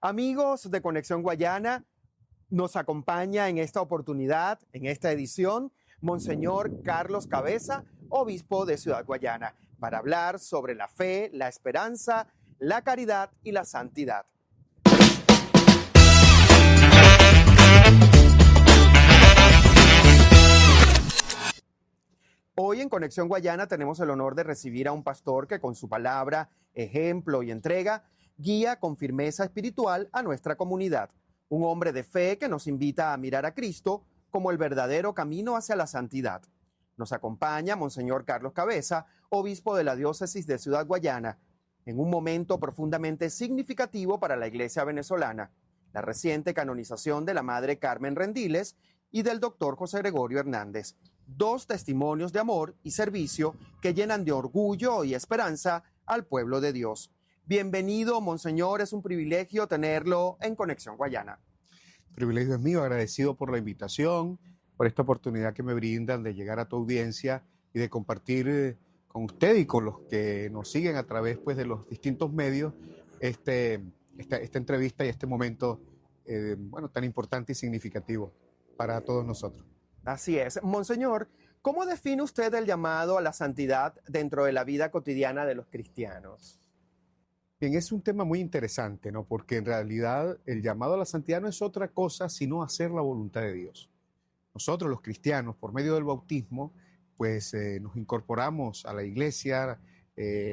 Amigos de Conexión Guayana, nos acompaña en esta oportunidad, en esta edición, Monseñor Carlos Cabeza, obispo de Ciudad Guayana, para hablar sobre la fe, la esperanza, la caridad y la santidad. Hoy en Conexión Guayana tenemos el honor de recibir a un pastor que con su palabra, ejemplo y entrega guía con firmeza espiritual a nuestra comunidad. Un hombre de fe que nos invita a mirar a Cristo como el verdadero camino hacia la santidad. Nos acompaña Monseñor Carlos Cabeza, obispo de la diócesis de Ciudad Guayana, en un momento profundamente significativo para la Iglesia venezolana, la reciente canonización de la Madre Carmen Rendiles y del doctor José Gregorio Hernández. Dos testimonios de amor y servicio que llenan de orgullo y esperanza al pueblo de Dios. Bienvenido, Monseñor, es un privilegio tenerlo en Conexión Guayana. El privilegio es mío, agradecido por la invitación, por esta oportunidad que me brindan de llegar a tu audiencia y de compartir con usted y con los que nos siguen a través pues, de los distintos medios esta entrevista y este momento tan importante y significativo para todos nosotros. Así es. Monseñor, ¿cómo define usted el llamado a la santidad dentro de la vida cotidiana de los cristianos? Bien, es un tema muy interesante, ¿no? Porque en realidad el llamado a la santidad no es otra cosa sino hacer la voluntad de Dios. Nosotros los cristianos, por medio del bautismo, pues nos incorporamos a la iglesia,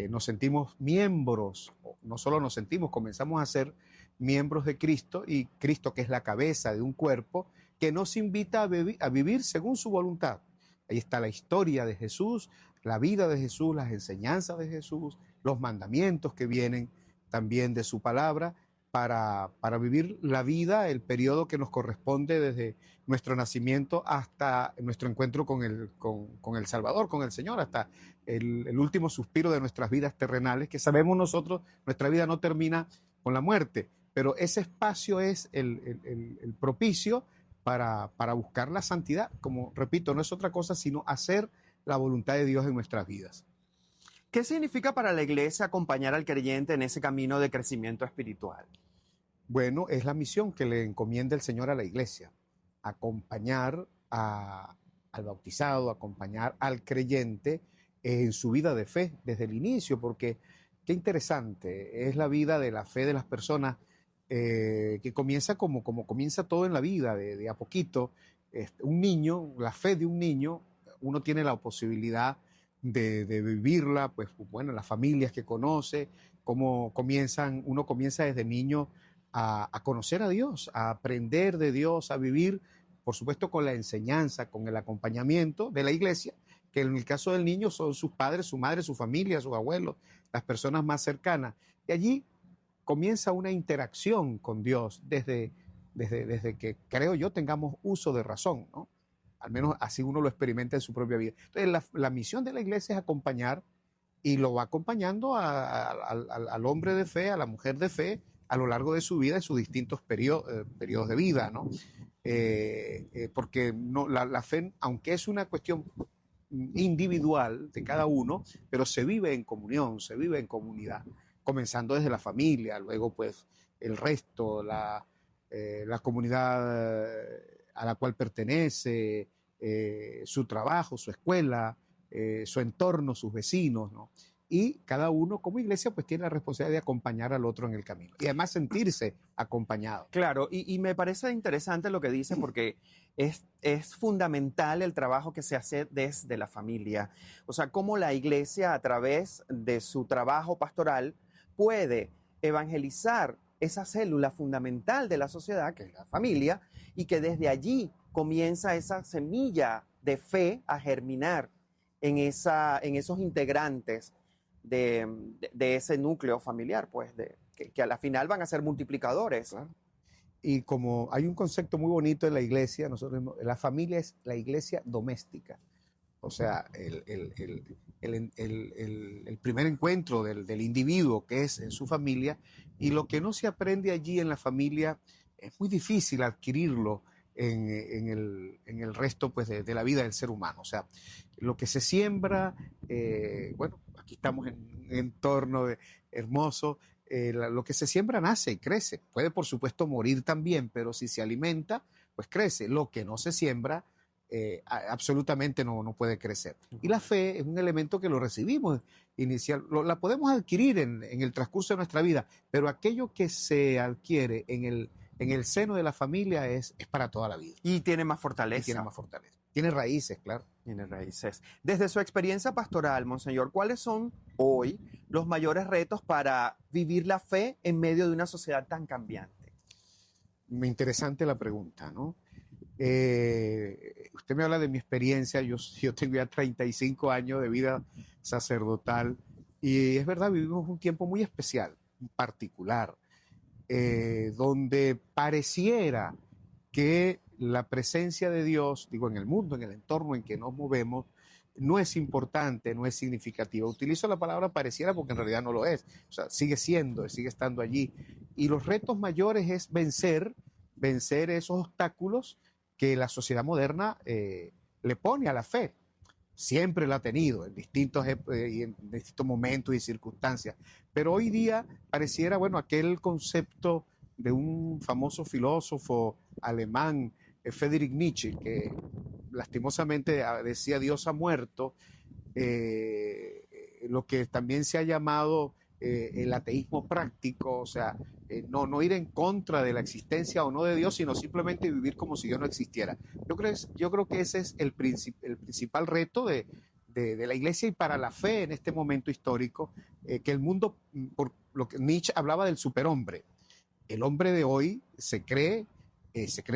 nos sentimos miembros, no solo nos sentimos, comenzamos a ser miembros de Cristo, y Cristo, que es la cabeza de un cuerpo, que nos invita a vivir según su voluntad. Ahí está la historia de Jesús, la vida de Jesús, las enseñanzas de Jesús, los mandamientos que vienen también de su palabra para vivir la vida, el periodo que nos corresponde desde nuestro nacimiento hasta nuestro encuentro con el Salvador, con el Señor, hasta el último suspiro de nuestras vidas terrenales, que sabemos nosotros, nuestra vida no termina con la muerte, pero ese espacio es el propicio para buscar la santidad. Como repito, no es otra cosa sino hacer la voluntad de Dios en nuestras vidas. ¿Qué significa para la Iglesia acompañar al creyente en ese camino de crecimiento espiritual? Bueno, es la misión que le encomienda el Señor a la Iglesia, acompañar al bautizado, acompañar al creyente en su vida de fe desde el inicio, porque qué interesante es la vida de la fe de las personas, que comienza como comienza todo en la vida, de a poquito. Un niño, la fe de un niño, uno tiene la posibilidad de vivirla, pues bueno, las familias que conoce, uno comienza desde niño a conocer a Dios, a aprender de Dios, a vivir, por supuesto, con la enseñanza, con el acompañamiento de la iglesia, que en el caso del niño son sus padres, su madre, su familia, sus abuelos, las personas más cercanas. Y allí comienza una interacción con Dios desde que, creo yo, tengamos uso de razón, ¿no? Al menos así uno lo experimenta en su propia vida. Entonces, la misión de la iglesia es acompañar, y lo va acompañando al hombre de fe, a la mujer de fe, a lo largo de su vida, en sus distintos periodos de vida, ¿no? Porque la fe, aunque es una cuestión individual de cada uno, pero se vive en comunión, se vive en comunidad, comenzando desde la familia, luego pues el resto, la comunidad a la cual pertenece, su trabajo, su escuela, su entorno, sus vecinos, ¿no? Y cada uno como iglesia pues tiene la responsabilidad de acompañar al otro en el camino y además sentirse acompañado. Claro, y me parece interesante lo que dice, porque es fundamental el trabajo que se hace desde la familia. O sea, cómo la iglesia, a través de su trabajo pastoral, puede evangelizar esa célula fundamental de la sociedad, que es la familia, y que desde allí comienza esa semilla de fe a germinar en esos integrantes de ese núcleo familiar, pues, que a la final van a ser multiplicadores. Claro. Y como hay un concepto muy bonito en la iglesia, la familia es la iglesia doméstica. O sea, el primer encuentro del individuo, que es en su familia, y lo que no se aprende allí en la familia es muy difícil adquirirlo en el resto pues, de la vida del ser humano. O sea, lo que se siembra, bueno, aquí estamos en un entorno hermoso, lo que se siembra nace y crece. Puede, por supuesto, morir también, pero si se alimenta, pues crece. Lo que no se siembra, absolutamente no puede crecer. Y la fe es un elemento que lo recibimos inicial, la podemos adquirir en el transcurso de nuestra vida, pero aquello que se adquiere en el seno de la familia es para toda la vida. Y tiene más fortaleza. Y tiene más fortaleza. Tiene raíces, claro. Tiene raíces. Desde su experiencia pastoral, Monseñor, ¿cuáles son hoy los mayores retos para vivir la fe en medio de una sociedad tan cambiante? Interesante la pregunta, ¿no? Usted me habla de mi experiencia, yo tengo ya 35 años de vida sacerdotal y es verdad, vivimos un tiempo muy especial, particular, donde pareciera que la presencia de Dios, digo, en el mundo, en el entorno en que nos movemos, no es importante, no es significativa. Utilizo la palabra pareciera porque en realidad no lo es. O sea, sigue siendo, sigue estando allí. Y los retos mayores es vencer esos obstáculos que la sociedad moderna le pone a la fe. Siempre la ha tenido en distintos momentos y circunstancias. Pero hoy día pareciera, bueno, aquel concepto de un famoso filósofo alemán, Friedrich Nietzsche, que lastimosamente decía Dios ha muerto, lo que también se ha llamado el ateísmo práctico, o sea, no ir en contra de la existencia o no de Dios, sino simplemente vivir como si Dios no existiera. Yo creo que ese es el principal reto de la iglesia y para la fe en este momento histórico, que el mundo, por lo que Nietzsche hablaba del superhombre, el hombre de hoy se cree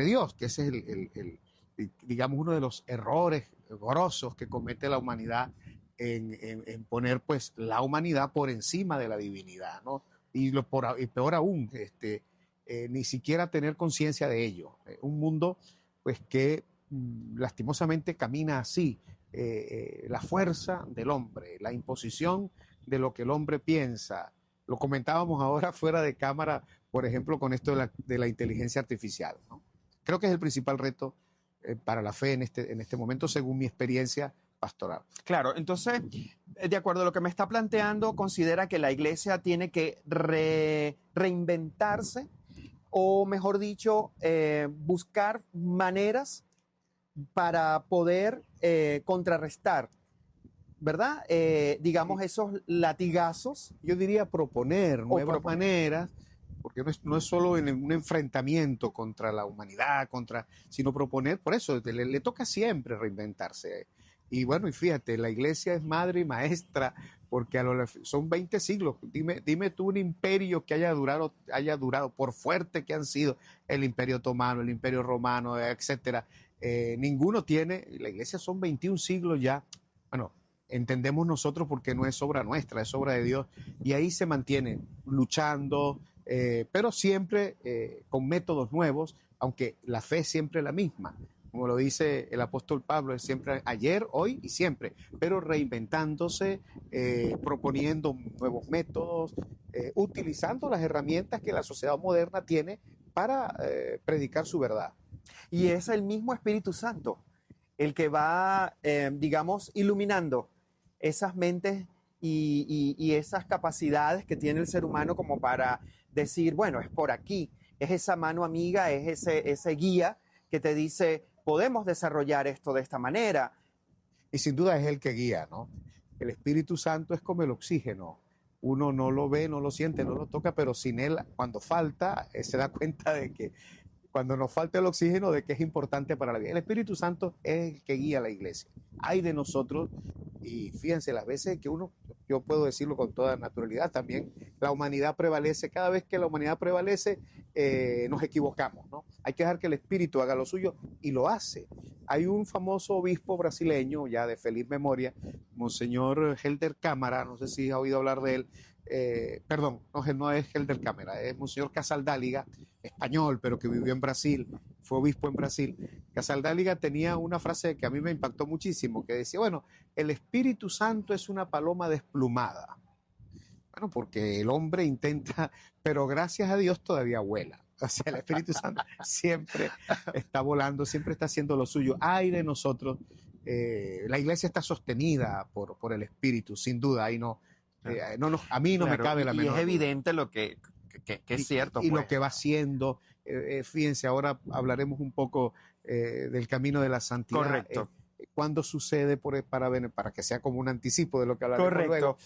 Dios, que ese es digamos, uno de los errores grosos que comete la humanidad en poner pues la humanidad por encima de la divinidad, ¿no? Y peor aún, ni siquiera tener conciencia de ello. Un mundo pues que lastimosamente camina así, la fuerza del hombre, la imposición de lo que el hombre piensa. Lo comentábamos ahora fuera de cámara, por ejemplo, con esto de la inteligencia artificial, ¿no? Creo que es el principal reto para la fe en este momento, según mi experiencia pastoral. Claro, entonces, de acuerdo a lo que me está planteando, considera que la iglesia tiene que reinventarse o, mejor dicho, buscar maneras para poder contrarrestar, ¿verdad? Digamos, esos latigazos. Yo diría proponer nuevas maneras, porque no es solo un enfrentamiento contra la humanidad, sino proponer, por eso le toca siempre reinventarse. Y bueno, y fíjate, la iglesia es madre y maestra, porque son 20 siglos. Dime tú un imperio que haya durado, por fuerte que han sido, el imperio otomano, el imperio romano, etcétera. Ninguno tiene, la iglesia son 21 siglos ya. Bueno, entendemos nosotros porque no es obra nuestra, es obra de Dios. Y ahí se mantiene luchando, pero siempre con métodos nuevos, aunque la fe es siempre la misma. Como lo dice el apóstol Pablo, es siempre ayer, hoy y siempre, pero reinventándose, proponiendo nuevos métodos, utilizando las herramientas que la sociedad moderna tiene para predicar su verdad. Y es el mismo Espíritu Santo el que va, digamos, iluminando esas mentes y esas capacidades que tiene el ser humano como para decir, bueno, es por aquí, es esa mano amiga, es ese guía que te dice, podemos desarrollar esto de esta manera. Y sin duda es el que guía, ¿no? El Espíritu Santo es como el oxígeno. Uno no lo ve, no lo siente, no lo toca, pero sin él, cuando falta, se da cuenta de que cuando nos falta el oxígeno, de que es importante para la vida. El Espíritu Santo es el que guía a la iglesia. Hay de nosotros, y fíjense, las veces que yo puedo decirlo con toda naturalidad también, la humanidad prevalece. Cada vez que la humanidad prevalece, nos equivocamos, ¿no? Hay que dejar que el Espíritu haga lo suyo, y lo hace. Hay un famoso obispo brasileño, ya de feliz memoria, Monseñor Helder Câmara, no sé si has oído hablar de él. Perdón, no es Helder Câmara, es Monseñor Casaldáliga, español, pero que vivió en Brasil, fue obispo en Brasil. Casaldáliga tenía una frase que a mí me impactó muchísimo, que decía, bueno, el Espíritu Santo es una paloma desplumada. Bueno, porque el hombre intenta, pero gracias a Dios todavía vuela. O sea, el Espíritu Santo siempre está volando, siempre está haciendo lo suyo. Ay de nosotros, la iglesia está sostenida por el Espíritu, sin duda, ahí no A mí no me Claro, cabe la y menor es duda. evidente lo que es cierto. Y pues. lo que va haciendo. Fíjense, ahora hablaremos un poco del camino de la santidad. Correcto. ¿Cuándo sucede, para que sea como un anticipo de lo que hablaremos Correcto. luego?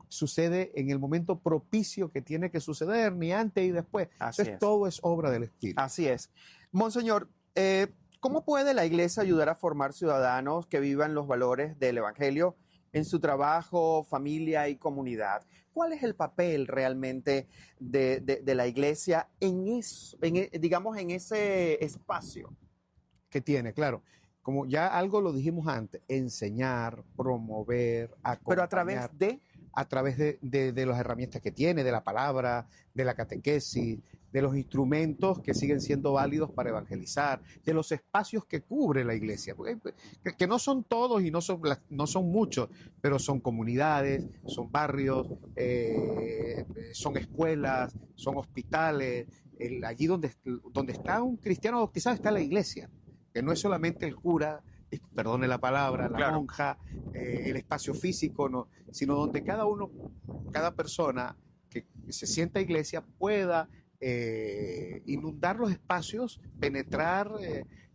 Sucede en el momento propicio que tiene que suceder, ni antes y después. Así Entonces, es. todo es obra del Espíritu. Así es. Monseñor, ¿cómo puede la Iglesia ayudar a formar ciudadanos que vivan los valores del Evangelio en su trabajo, familia y comunidad? ¿Cuál es el papel realmente de la Iglesia digamos, en ese espacio? Que tiene, claro. Como ya algo lo dijimos antes, enseñar, promover, acompañar. Pero a través de las herramientas que tiene, de la palabra, de la catequesis, de los instrumentos que siguen siendo válidos para evangelizar, de los espacios que cubre la iglesia, que no son todos y no son muchos, pero son comunidades, son barrios, son escuelas, son hospitales. Allí donde está un cristiano bautizado está la iglesia, que no es solamente el cura, perdone la palabra, la Claro. monja, el espacio físico, no, sino donde cada persona que se sienta iglesia pueda inundar los espacios, penetrar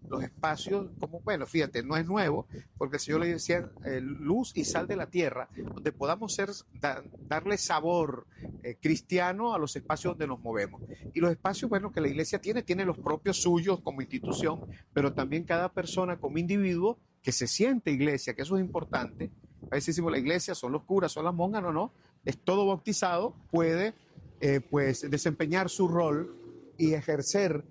los espacios, como, bueno, fíjate, no es nuevo, porque el Señor le decía luz y sal de la tierra, donde podamos darle sabor cristiano a los espacios donde nos movemos. Y los espacios, bueno, que la iglesia tiene los propios suyos como institución, pero también cada persona como individuo que se siente iglesia, que eso es importante. A veces decimos la iglesia son los curas, son las monjas, no, es todo bautizado, puede pues desempeñar su rol y ejercer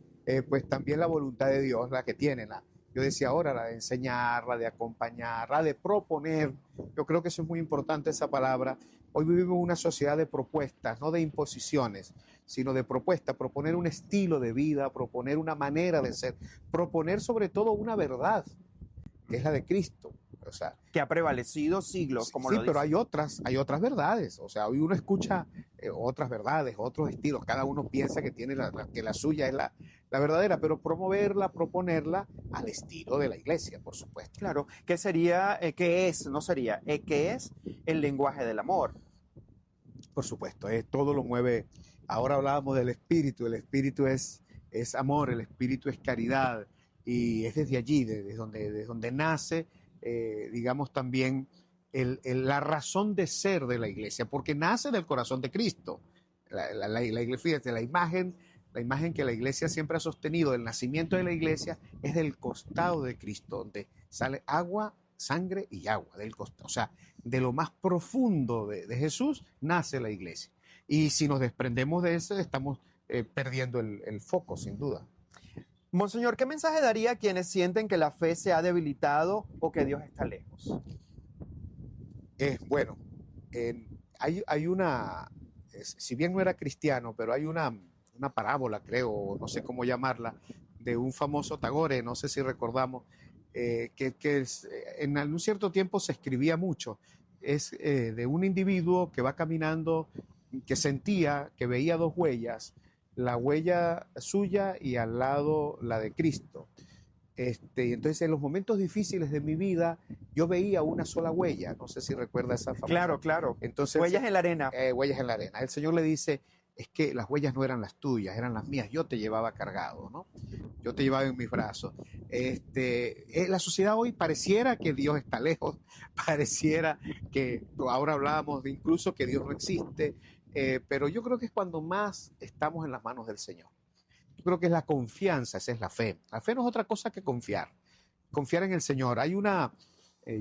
pues también la voluntad de Dios, la que tiene, yo decía ahora, la de enseñar, la de acompañar, la de proponer. Yo creo que eso es muy importante, esa palabra. Hoy vivimos en una sociedad de propuestas, no de imposiciones, sino de propuestas, proponer un estilo de vida, proponer una manera de ser, proponer sobre todo una verdad, que es la de Cristo. O sea, que ha prevalecido siglos, como sí, lo pero dice. hay otras verdades. O sea, hoy uno escucha otras verdades, otros estilos. Cada uno piensa que tiene que la suya es la verdadera, pero promoverla, proponerla al estilo de la iglesia, por supuesto. Claro, ¿qué sería, qué es, no sería, qué es el lenguaje del amor? Por supuesto, todo lo mueve. Ahora hablábamos del espíritu. El espíritu es amor, el espíritu es caridad. Y es desde allí, desde donde nace, digamos, también la razón de ser de la iglesia, porque nace del corazón de Cristo. La iglesia, fíjate, la imagen que la iglesia siempre ha sostenido del nacimiento de la iglesia es del costado de Cristo, donde sale agua, sangre y agua del costado. O sea, de lo más profundo de Jesús nace la iglesia. Y si nos desprendemos de eso, estamos perdiendo el foco, sin duda. Monseñor, ¿qué mensaje daría a quienes sienten que la fe se ha debilitado o que Dios está lejos? Bueno, hay una, si bien no era cristiano, pero hay una parábola, creo, no sé cómo llamarla, de un famoso Tagore, no sé si recordamos, en un cierto tiempo se escribía mucho. Es de un individuo que va caminando, que sentía que veía dos huellas, la huella suya y al lado la de Cristo. Y entonces en los momentos difíciles de mi vida yo veía una sola huella, no sé si recuerda esa famosa. Claro. Entonces, huellas en la arena. Huellas en la arena. El Señor le dice, es que las huellas no eran las tuyas, eran las mías, yo te llevaba cargado, ¿no? Yo te llevaba en mis brazos. La sociedad hoy pareciera que Dios está lejos, pareciera que ahora hablábamos de incluso que Dios no existe, pero yo creo que es cuando más estamos en las manos del Señor. Yo creo que es la confianza, esa es la fe. La fe no es otra cosa que confiar en el Señor. Hay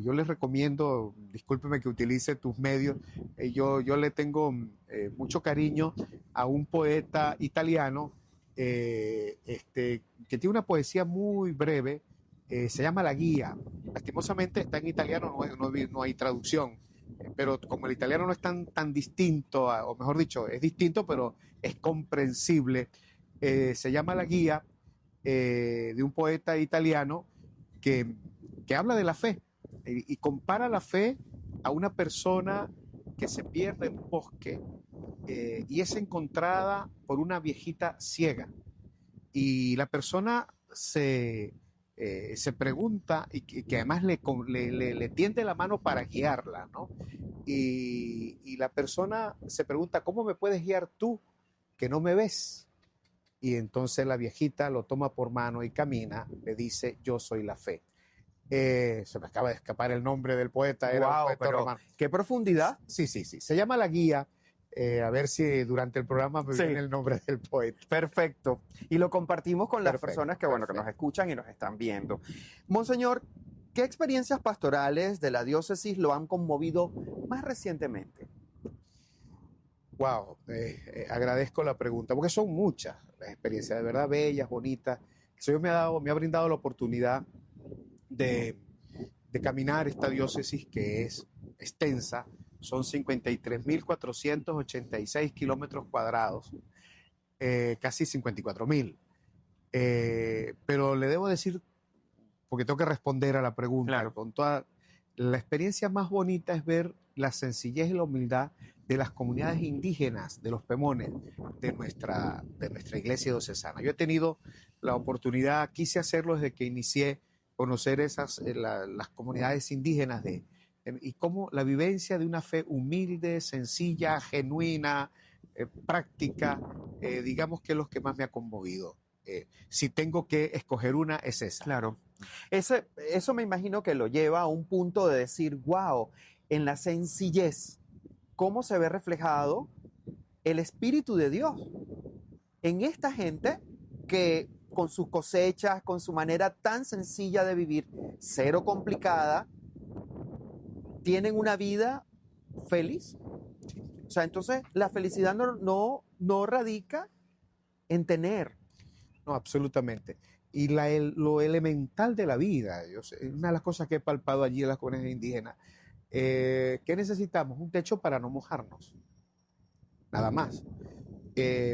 yo les recomiendo, discúlpeme que utilice tus medios, yo le tengo mucho cariño a un poeta italiano que tiene una poesía muy breve, se llama La Guía. Lastimosamente está en italiano, no hay traducción, pero como el italiano no es tan distinto, o mejor dicho, es distinto, pero es comprensible, se llama La Guía, de un poeta italiano que habla de la fe y compara la fe a una persona que se pierde en un bosque y es encontrada por una viejita ciega. Y la persona se se pregunta y que además le tiende la mano para guiarla, ¿no? Y la persona se pregunta, ¿cómo me puedes guiar tú que no me ves? Y entonces la viejita lo toma por mano y camina, le dice, yo soy la fe. Se me acaba de escapar el nombre del poeta, era un Wow, poeta pero romano. qué profundidad. Sí, se llama La Guía. A ver si durante el programa me Sí. viene el nombre del poeta. Perfecto. Y lo compartimos con las Perfecto, personas que, bueno, que nos perfecto. escuchan y nos están viendo. Monseñor, ¿qué experiencias pastorales de la diócesis lo han conmovido más recientemente? Wow, agradezco la pregunta, porque son muchas las experiencias, de verdad bellas, bonitas. El Señor me ha brindado la oportunidad de, de caminar esta diócesis que es extensa, son 53.486 kilómetros cuadrados, casi 54.000. Pero le debo decir, porque tengo que responder a la pregunta, Claro. con toda la experiencia más bonita es ver la sencillez y la humildad de las comunidades indígenas, de los pemones, de nuestra iglesia diocesana. Yo he tenido la oportunidad, quise hacerlo desde que inicié, conocer las comunidades indígenas y cómo la vivencia de una fe humilde, sencilla, genuina, práctica, digamos que es lo que más me ha conmovido. Si tengo que escoger una, es esa. Claro. Eso me imagino que lo lleva a un punto de decir, wow, en la sencillez, ¿cómo se ve reflejado el Espíritu de Dios en esta gente que con sus cosechas, con su manera tan sencilla de vivir, cero complicada, tienen una vida feliz? O sea, entonces la felicidad no radica en tener. No, absolutamente. Y lo elemental de la vida, una de las cosas que he palpado allí en las comunidades indígenas, ¿qué necesitamos? Un techo para no mojarnos, nada más.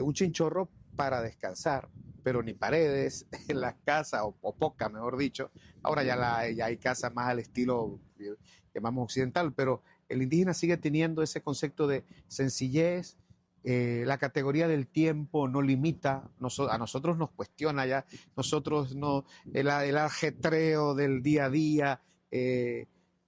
Un chinchorro para descansar, pero ni paredes en las casas, o pocas, mejor dicho. Ahora ya hay casas más al estilo, llamamos occidental, pero el indígena sigue teniendo ese concepto de sencillez. La categoría del tiempo no limita, a nosotros nos cuestiona ya, nosotros no, el ajetreo del día a día.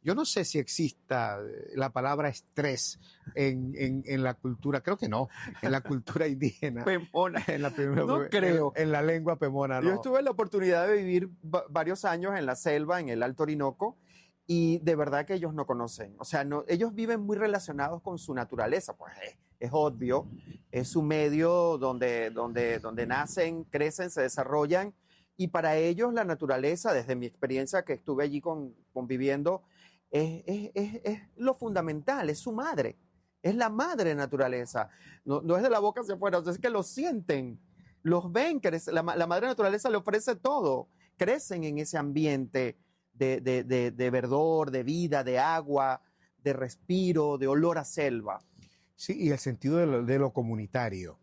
Yo no sé si exista la palabra estrés en la cultura, creo que no, en la cultura indígena. Pemona. En la primera, No creo. En la lengua pemona, no. Yo tuve la oportunidad de vivir varios años en la selva, en el Alto Orinoco, y de verdad que ellos no conocen. O sea, no, ellos viven muy relacionados con su naturaleza, pues es obvio, es su medio donde nacen, crecen, se desarrollan, y para ellos la naturaleza, desde mi experiencia que estuve allí conviviendo, es lo fundamental, es su madre, es la madre naturaleza, no es de la boca hacia afuera, o sea, es que lo sienten, los ven, la madre naturaleza le ofrece todo, crecen en ese ambiente de verdor, de vida, de agua, de respiro, de olor a selva. Sí, y el sentido de lo comunitario,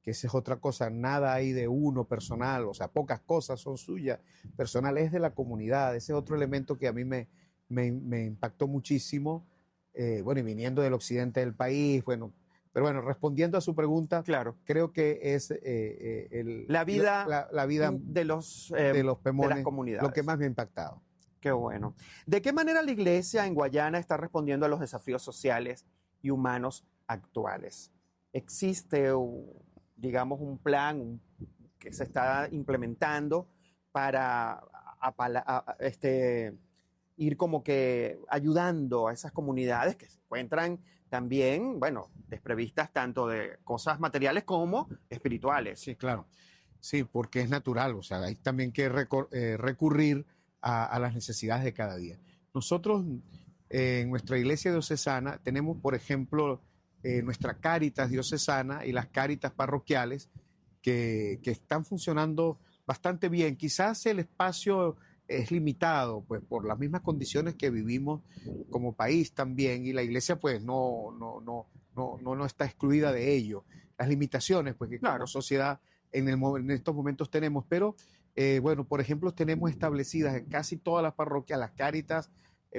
que esa es otra cosa, nada hay de uno personal, o sea, pocas cosas son suyas, personal es de la comunidad, ese es otro elemento que a mí me impactó muchísimo, bueno, y viniendo del occidente del país, bueno, pero bueno, respondiendo a su pregunta, claro, creo que es la vida, la vida de los pemones, de las comunidades. lo que más me ha impactado. Qué bueno. ¿De qué manera la iglesia en Guayana está respondiendo a los desafíos sociales y humanos actuales? ¿Existe, digamos, un plan que se está implementando para ir como que ayudando a esas comunidades que se encuentran también, bueno, desprovistas tanto de cosas materiales como espirituales? Sí, claro. Sí, porque es natural, o sea, hay también que recurrir a las necesidades de cada día. Nosotros en nuestra iglesia diocesana tenemos, por ejemplo, nuestra Cáritas diocesana y las Cáritas parroquiales que están funcionando bastante bien. Quizás el espacio es limitado, pues por las mismas condiciones que vivimos como país también, y la iglesia pues no está excluida de ello. Las limitaciones pues que Claro, como sociedad en estos momentos tenemos, pero bueno, por ejemplo, tenemos establecidas en casi todas las parroquias las Cáritas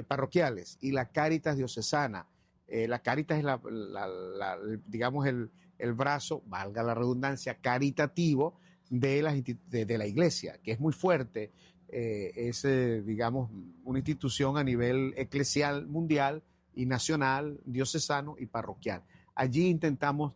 parroquiales y la Cáritas diocesana. La Cáritas es digamos, el brazo, valga la redundancia, caritativo de la iglesia, que es muy fuerte. digamos, una institución a nivel eclesial, mundial y nacional, diocesano y parroquial. Allí intentamos,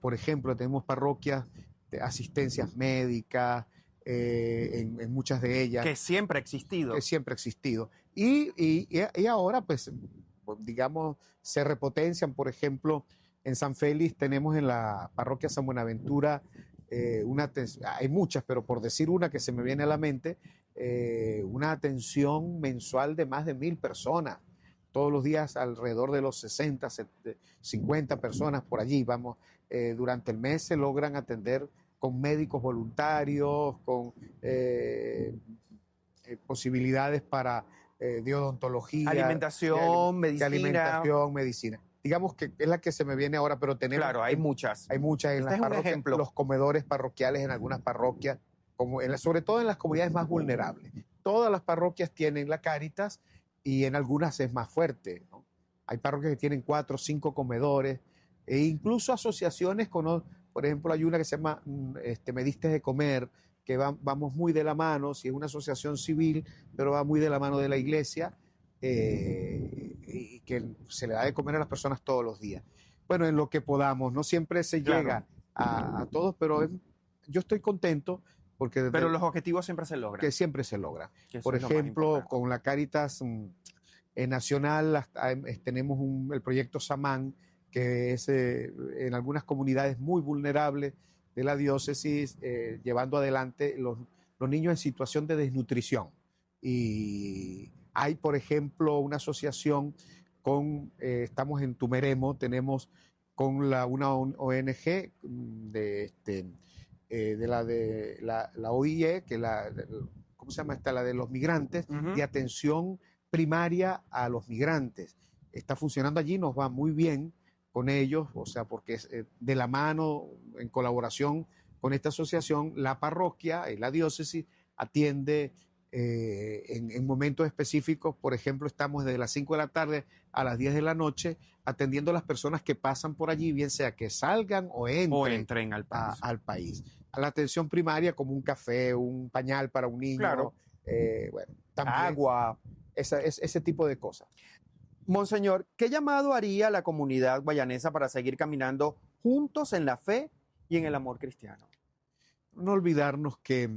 por ejemplo, tenemos parroquias de asistencias médicas, en muchas de ellas. Que siempre ha existido. Que siempre ha existido. Y ahora, pues, digamos, se repotencian. Por ejemplo, en San Félix tenemos en la parroquia San Buenaventura hay muchas, pero por decir una que se me viene a la mente, una atención mensual de más de 1.000 personas. Todos los días alrededor de los 60, 50 personas por allí. Vamos, durante el mes se logran atender con médicos voluntarios, con posibilidades para de odontología, alimentación, medicina. Digamos que es la que se me viene ahora, pero tenemos... Claro, hay muchas. Hay muchas en las parroquias, los comedores parroquiales en algunas parroquias, sobre todo en las comunidades más vulnerables. Todas las parroquias tienen la Cáritas y en algunas es más fuerte, ¿no? Hay parroquias que tienen 4 o 5 comedores e incluso asociaciones por ejemplo, hay una que se llama Me Diste de Comer, que vamos muy de la mano, si es una asociación civil, pero va muy de la mano de la iglesia, y que se le da de comer a las personas todos los días. Bueno, en lo que podamos, no siempre se llega a todos, pero yo estoy contento porque... Pero los objetivos siempre se logran. Que siempre se logran. Por ejemplo, con la Cáritas Nacional tenemos el proyecto Samán, que es en algunas comunidades muy vulnerables de la diócesis, llevando adelante los niños en situación de desnutrición. Y hay, por ejemplo, una asociación estamos en Tumeremo, tenemos con una ONG de la OIE, ¿cómo se llama esta? La de los migrantes, de atención primaria a los migrantes. Está funcionando allí, nos va muy bien con ellos, o sea, porque es de la mano, en colaboración con esta asociación, la parroquia y la diócesis atiende en momentos específicos. Por ejemplo, estamos desde las 5 de la tarde a las 10 de la noche atendiendo a las personas que pasan por allí, bien sea que salgan o entren al país. A la atención primaria, como un café, un pañal para un niño, claro. Bueno, también agua, ese tipo de cosas. Monseñor, ¿qué llamado haría la comunidad guayanesa para seguir caminando juntos en la fe y en el amor cristiano? No olvidarnos que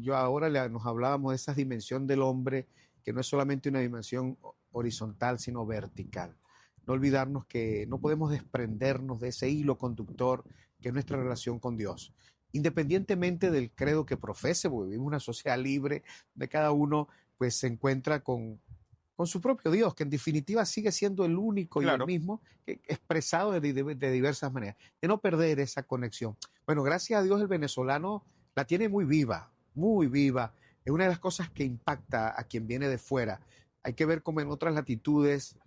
yo ahora nos hablábamos de esa dimensión del hombre, que no es solamente una dimensión horizontal, sino vertical. No olvidarnos que no podemos desprendernos de ese hilo conductor que es nuestra relación con Dios. Independientemente del credo que profese, porque vivimos una sociedad libre, donde cada uno pues, se encuentra con su propio Dios, que en definitiva sigue siendo el único y el mismo, expresado de diversas maneras. De no perder esa conexión. Bueno, gracias a Dios el venezolano la tiene muy viva, muy viva. Es una de las cosas que impacta a quien viene de fuera. Hay que ver cómo en otras latitudes,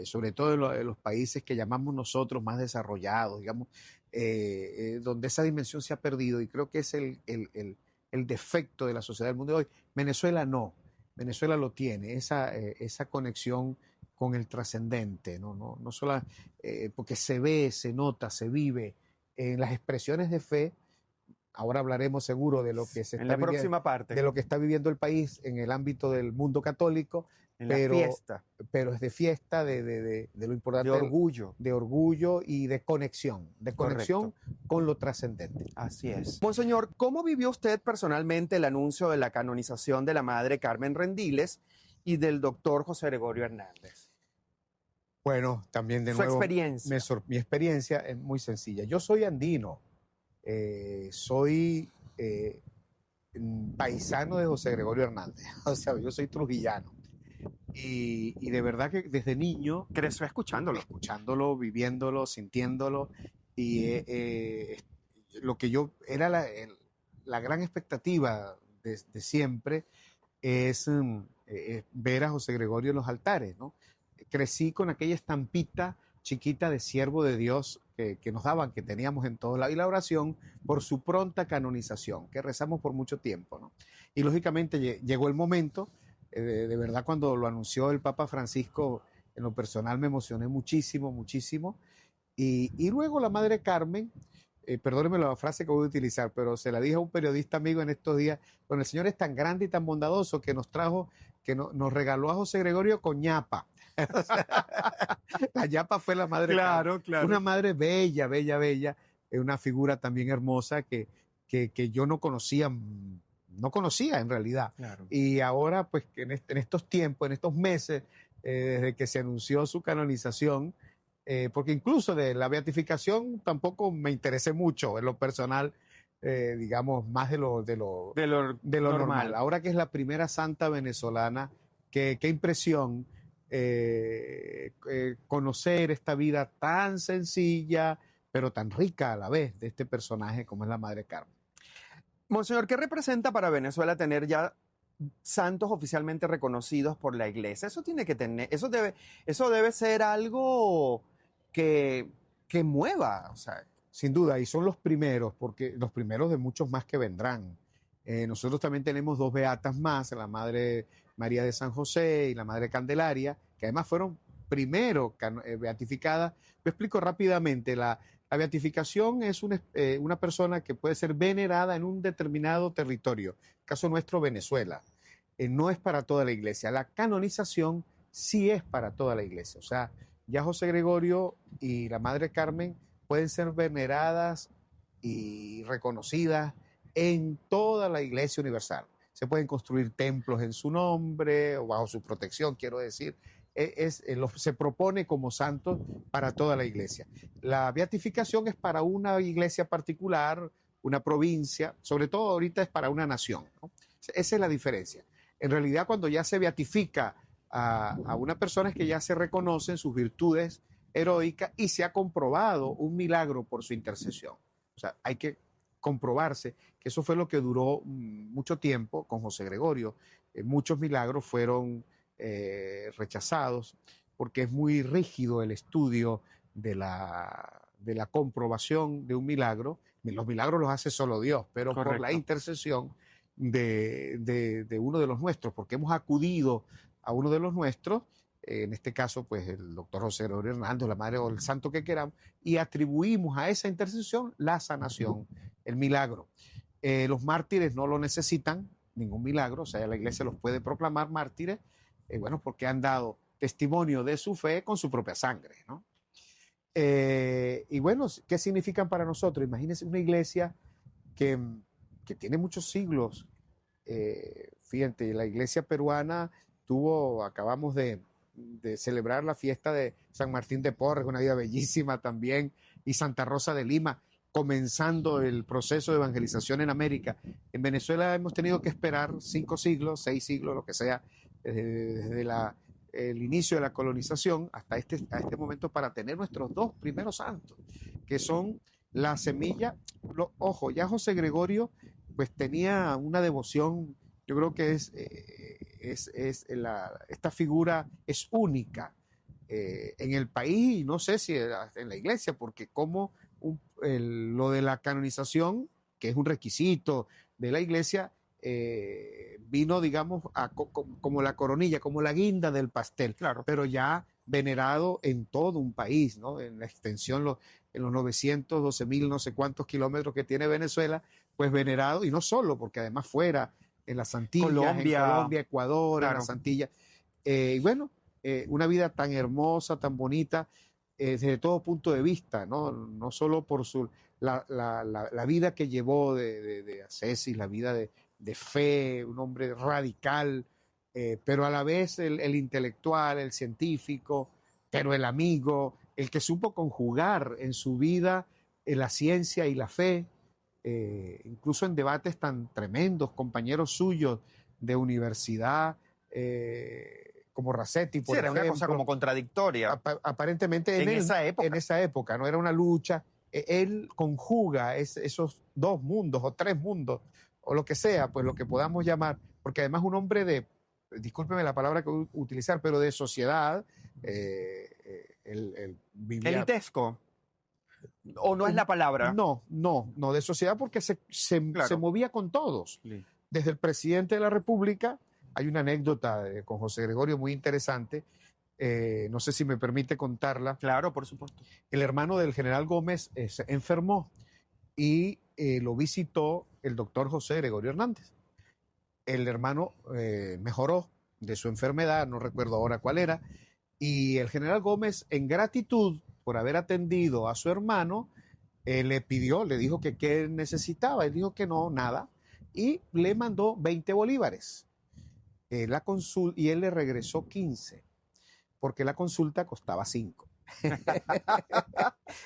sobre todo en los países que llamamos nosotros más desarrollados, digamos, donde esa dimensión se ha perdido, y creo que es el defecto de la sociedad del mundo de hoy. Venezuela no. Venezuela lo tiene, esa conexión con el trascendente, no solo porque se ve, se nota, se vive en las expresiones de fe. Ahora hablaremos seguro de lo que se está próxima parte, de lo que está viviendo el país en el ámbito del mundo católico, pero es de fiesta, de lo importante, de orgullo y de conexión, con lo trascendente. Así es. Monseñor, ¿cómo vivió usted personalmente el anuncio de la canonización de la Madre Carmen Rendiles y del doctor José Gregorio Hernández? Bueno, también de nuevo, experiencia. Mi experiencia es muy sencilla. Yo soy andino, soy paisano de José Gregorio Hernández, o sea, yo soy trujillano. Y de verdad que desde niño creció escuchándolo, viviéndolo, sintiéndolo, y lo que yo era la gran expectativa de siempre es ver a José Gregorio en los altares, ¿no? Crecí con aquella estampita chiquita de siervo de Dios que nos daban, que teníamos en todos lados, y la oración por su pronta canonización, que rezamos por mucho tiempo, ¿no? Y lógicamente llegó el momento. De verdad, cuando lo anunció el Papa Francisco, en lo personal me emocioné muchísimo, muchísimo. Y luego la Madre Carmen, perdóneme la frase que voy a utilizar, pero se la dije a un periodista amigo en estos días, bueno, el Señor es tan grande y tan bondadoso que nos trajo, nos regaló a José Gregorio con ñapa. La ñapa fue la madre Carmen. Claro. Una madre bella, bella, bella, una figura también hermosa que yo no conocía en realidad. Claro. Y ahora, pues, en estos tiempos, en estos meses, desde que se anunció su canonización, porque incluso de la beatificación tampoco me interesé mucho en lo personal, digamos, más de lo normal. Ahora que es la primera santa venezolana, qué impresión conocer esta vida tan sencilla, pero tan rica a la vez de este personaje como es la Madre Carmen. Monseñor, ¿qué representa para Venezuela tener ya santos oficialmente reconocidos por la Iglesia? Eso tiene que tener, eso debe ser algo que mueva, o sea. Sin duda, y son los primeros, porque los primeros de muchos más que vendrán. Nosotros también tenemos dos beatas más, la Madre María de San José y la Madre Candelaria, que además fueron primero beatificadas. Lo explico rápidamente. La beatificación es una persona que puede ser venerada en un determinado territorio. El caso nuestro, Venezuela. No es para toda la Iglesia. La canonización sí es para toda la Iglesia. O sea, ya José Gregorio y la Madre Carmen pueden ser veneradas y reconocidas en toda la Iglesia universal. Se pueden construir templos en su nombre o bajo su protección, quiero decir. Se propone como santos para toda la Iglesia. La beatificación es para una iglesia particular, una provincia, sobre todo ahorita es para una nación, ¿no? Esa es la diferencia. En realidad, cuando ya se beatifica a una persona es que ya se reconocen sus virtudes heroicas y se ha comprobado un milagro por su intercesión. O sea, hay que comprobarse que eso fue lo que duró mucho tiempo con José Gregorio. Muchos milagros fueron rechazados porque es muy rígido el estudio de la comprobación de un milagro. Los milagros los hace solo Dios, pero Correcto. por la intercesión de uno de los nuestros, porque hemos acudido a uno de los nuestros, en este caso, pues el doctor José Gregorio Hernández, la madre o el santo que queramos, y atribuimos a esa intercesión la sanación, el milagro. Los mártires no lo necesitan, ningún milagro, o sea, la Iglesia los puede proclamar mártires, bueno, porque han dado testimonio de su fe con su propia sangre, ¿no? Y bueno, ¿qué significan para nosotros? Imagínense una iglesia que tiene muchos siglos. Fíjate, la iglesia peruana acabamos de celebrar la fiesta de San Martín de Porres, una vida bellísima también, y Santa Rosa de Lima, comenzando el proceso de evangelización en América. En Venezuela hemos tenido que esperar 5 siglos, 6 siglos, lo que sea, desde el inicio de la colonización hasta este momento para tener nuestros 2 primeros santos, que son la semilla. Ojo, ya José Gregorio pues tenía una devoción, yo creo que esta figura es única en el país y no sé si en la iglesia, porque como lo de la canonización, que es un requisito de la iglesia, vino, digamos, como la coronilla, como la guinda del pastel, Claro. pero ya venerado en todo un país, ¿no? En la extensión, en los 912.000 no sé cuántos kilómetros que tiene Venezuela, pues venerado, y no solo, porque además fuera, en las Antillas, en Colombia, Ecuador, claro, en las Antillas. Y bueno, una vida tan hermosa, tan bonita, desde todo punto de vista, ¿no? No solo por la vida que llevó de ascesis, la vida de fe, un hombre radical, pero a la vez el intelectual, el científico, pero el amigo, el que supo conjugar en su vida la ciencia y la fe, incluso en debates tan tremendos, compañeros suyos de universidad, como Racetti, por ejemplo. Era una cosa como contradictoria. Aparentemente en esa época, no era una lucha. Él conjuga esos 2 mundos o 3 mundos, o lo que sea, pues lo que podamos llamar, porque además un hombre discúlpeme la palabra que voy a utilizar, pero de sociedad, vivía... Elitesco. ¿O no es la palabra? No, de sociedad porque se movía con todos. Sí. Desde el presidente de la República, hay una anécdota con José Gregorio muy interesante, no sé si me permite contarla. Claro, por supuesto. El hermano del general Gómez se enfermó y lo visitó el doctor José Gregorio Hernández. El hermano mejoró de su enfermedad, no recuerdo ahora cuál era, y el general Gómez, en gratitud por haber atendido a su hermano, le pidió, le dijo que qué necesitaba, él dijo que no, nada, y le mandó 20 bolívares. Y él le regresó 15, porque la consulta costaba 5.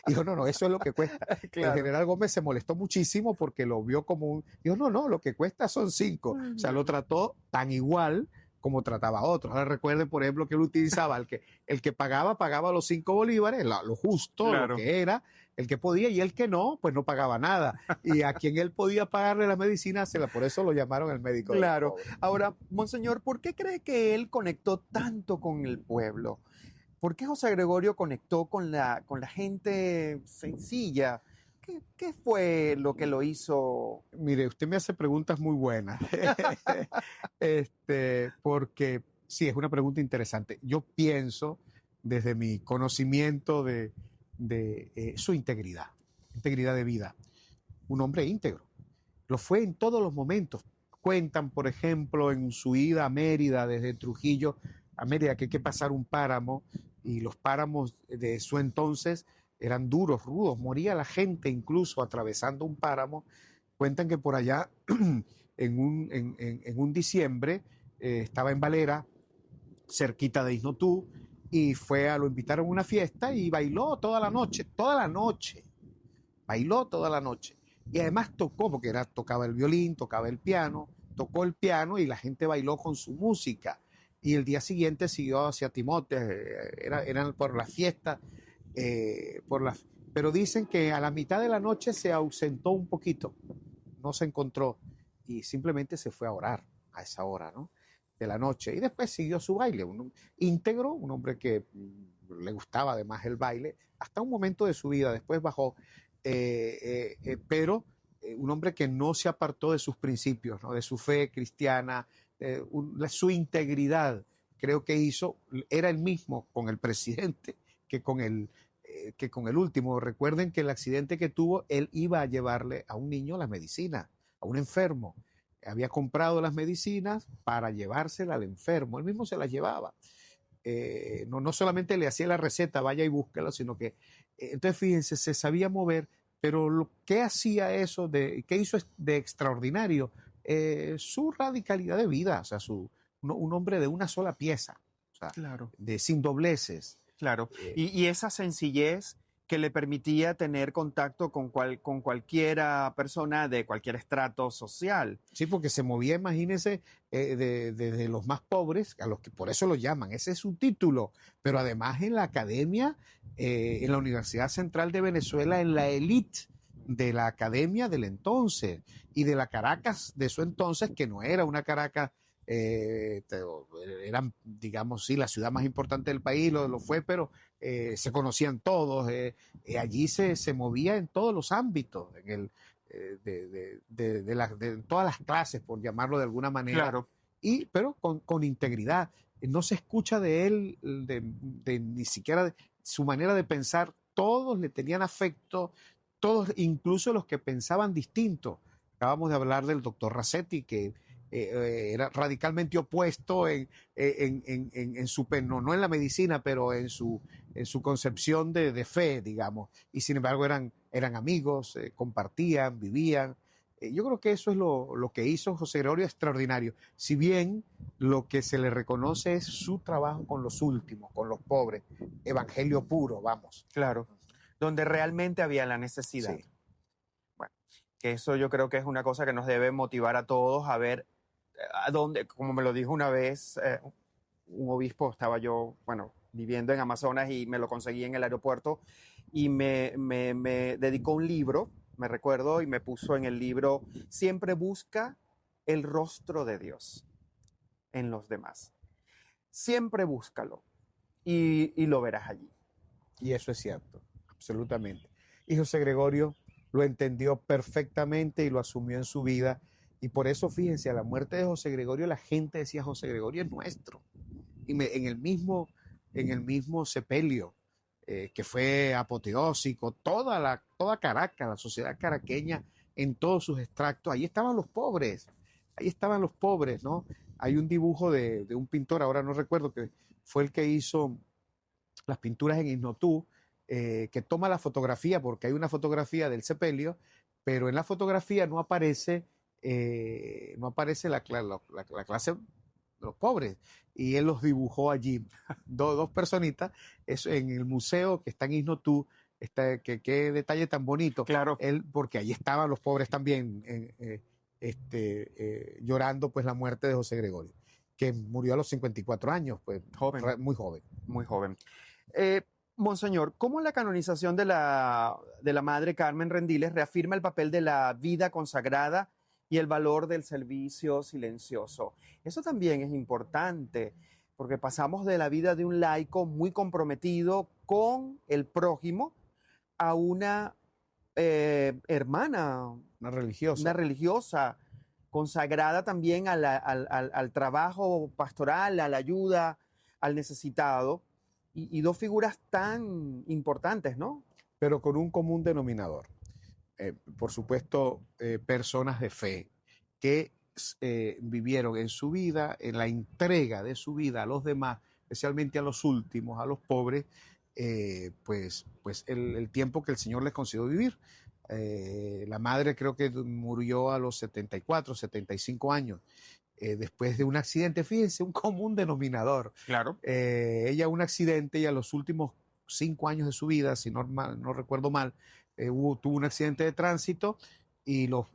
Dijo, no, eso es lo que cuesta. Claro. El general Gómez se molestó muchísimo porque lo vio como un... Dijo, no, lo que cuesta son 5. O sea, lo trató tan igual como trataba a otros. Ahora recuerden, por ejemplo, que él utilizaba el que pagaba los 5 bolívares, lo justo, claro, lo que era, el que podía, y el que no, pues no pagaba nada. Y a quien él podía pagarle la medicina, por eso lo llamaron el médico. Claro. Ahora, monseñor, ¿por qué cree que él conectó tanto con el pueblo? ¿Por qué José Gregorio conectó con la gente sencilla? ¿Qué fue lo que lo hizo? Mire, usted me hace preguntas muy buenas, porque sí, es una pregunta interesante. Yo pienso, desde mi conocimiento de su integridad de vida, un hombre íntegro. Lo fue en todos los momentos. Cuentan, por ejemplo, en su ida a Mérida, desde Trujillo a Mérida, que hay que pasar un páramo, y los páramos de su entonces eran duros, rudos, moría la gente incluso atravesando un páramo. Cuentan que por allá, en un diciembre, estaba en Valera, cerquita de Isnotú, y lo invitaron a una fiesta y bailó toda la noche, bailó toda la noche. Y además tocó, porque tocaba el violín, tocaba el piano, tocó el piano y la gente bailó con su música. Y el día siguiente siguió hacia Timote, eran por la fiesta, pero dicen que a la mitad de la noche se ausentó un poquito, no se encontró y simplemente se fue a orar a esa hora, ¿no?, de la noche, y después siguió su baile, íntegro, un hombre que le gustaba además el baile, hasta un momento de su vida, después bajó, pero un hombre que no se apartó de sus principios, ¿no?, de su fe cristiana, su integridad. Creo que era el mismo con el presidente que con el último. Recuerden que el accidente que tuvo, él iba a llevarle a un niño la medicina, a un enfermo. Había comprado las medicinas para llevársela al enfermo, él mismo se las llevaba. No solamente le hacía la receta, vaya y búsquela, sino que, entonces fíjense, se sabía mover, pero ¿qué hacía eso? ¿Qué hizo de extraordinario? Su radicalidad de vida, o sea, un hombre de una sola pieza, o sea, claro, sin dobleces. Claro, y esa sencillez que le permitía tener contacto con cualquiera persona de cualquier estrato social. Sí, porque se movía, imagínense, desde los más pobres, a los que por eso lo llaman, ese es su título, pero además en la academia, en la Universidad Central de Venezuela, en la élite de la academia del entonces y de la Caracas de su entonces, que no era una Caracas, eran, digamos, sí, la ciudad más importante del país, lo fue, pero se conocían todos, allí se movía en todos los ámbitos, de todas las clases, por llamarlo de alguna manera, claro, pero con integridad. No se escucha de él, ni siquiera de su manera de pensar. Todos le tenían afecto, todos, incluso los que pensaban distinto. Acabamos de hablar del doctor Racetti, que era radicalmente opuesto en su, no en la medicina, pero en su concepción de fe, digamos. Y sin embargo eran amigos, compartían, vivían. Yo creo que eso es lo que hizo José Gregorio extraordinario. Si bien lo que se le reconoce es su trabajo con los últimos, con los pobres, evangelio puro, vamos. Claro, donde realmente había la necesidad. Sí. Bueno, que eso yo creo que es una cosa que nos debe motivar a todos a ver a dónde, como me lo dijo una vez un obispo, estaba yo, viviendo en Amazonas y me lo conseguí en el aeropuerto y me dedicó un libro, me recuerdo, y me puso en el libro: siempre busca el rostro de Dios en los demás. Siempre búscalo y lo verás allí. Y eso es cierto, absolutamente. Y José Gregorio lo entendió perfectamente y lo asumió en su vida. Y por eso, fíjense, a la muerte de José Gregorio, la gente decía: José Gregorio es nuestro. Y en el mismo sepelio, que fue apoteósico, toda Caracas, la sociedad caraqueña en todos sus extractos, ahí estaban los pobres, ¿no? Hay un dibujo de un pintor, ahora no recuerdo, que fue el que hizo las pinturas en Ignotú, que toma la fotografía, porque hay una fotografía del sepelio, pero en la fotografía no aparece la clase de los pobres, y él los dibujó allí, dos personitas, eso en el museo que está en Ignotú, qué detalle tan bonito, Claro. porque allí estaban los pobres también, llorando pues la muerte de José Gregorio, que murió a los 54 años, pues Joven. muy joven. Muy joven. Monseñor, ¿cómo la canonización de la Madre Carmen Rendiles reafirma el papel de la vida consagrada y el valor del servicio silencioso? Eso también es importante, porque pasamos de la vida de un laico muy comprometido con el prójimo a una hermana, Una religiosa. una religiosa, consagrada también al trabajo pastoral, a la ayuda al necesitado, y dos figuras tan importantes, ¿no? Pero con un común denominador. Por supuesto, personas de fe que vivieron en su vida, en la entrega de su vida a los demás, especialmente a los últimos, a los pobres, pues el tiempo que el Señor les concedió vivir. La madre creo que murió a los 74, 75 años, después de un accidente, fíjense, un común denominador. Claro. Ella un accidente y a los últimos 5 años de su vida, si no recuerdo mal, tuvo un accidente de tránsito y los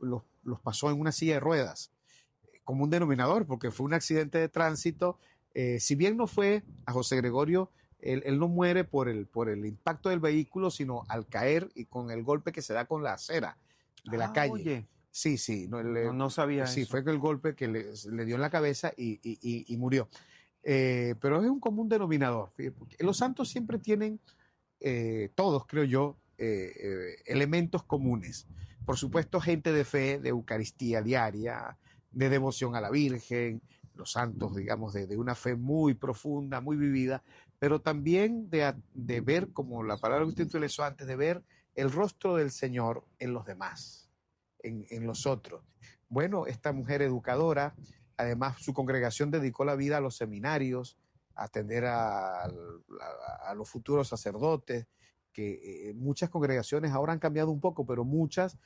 pasó en una silla de ruedas. Común denominador, porque fue un accidente de tránsito. Si bien no fue a José Gregorio, él no muere por el impacto del vehículo, sino al caer y con el golpe que se da con la acera de la calle. Oye, Sí, no sabía sí, eso. fue el golpe que le dio en la cabeza y murió. Pero es un común denominador. Los santos siempre tienen, todos creo yo, elementos comunes. Por supuesto, gente de fe, de Eucaristía diaria, de devoción a la Virgen, los santos, digamos, de una fe muy profunda, muy vivida, pero también de ver, como la palabra que usted utilizó antes, de ver el rostro del Señor en los demás, en los otros. Bueno, esta mujer educadora, además su congregación dedicó la vida a los seminarios, a atender a los futuros sacerdotes, que muchas congregaciones ahora han cambiado un poco, pero muchas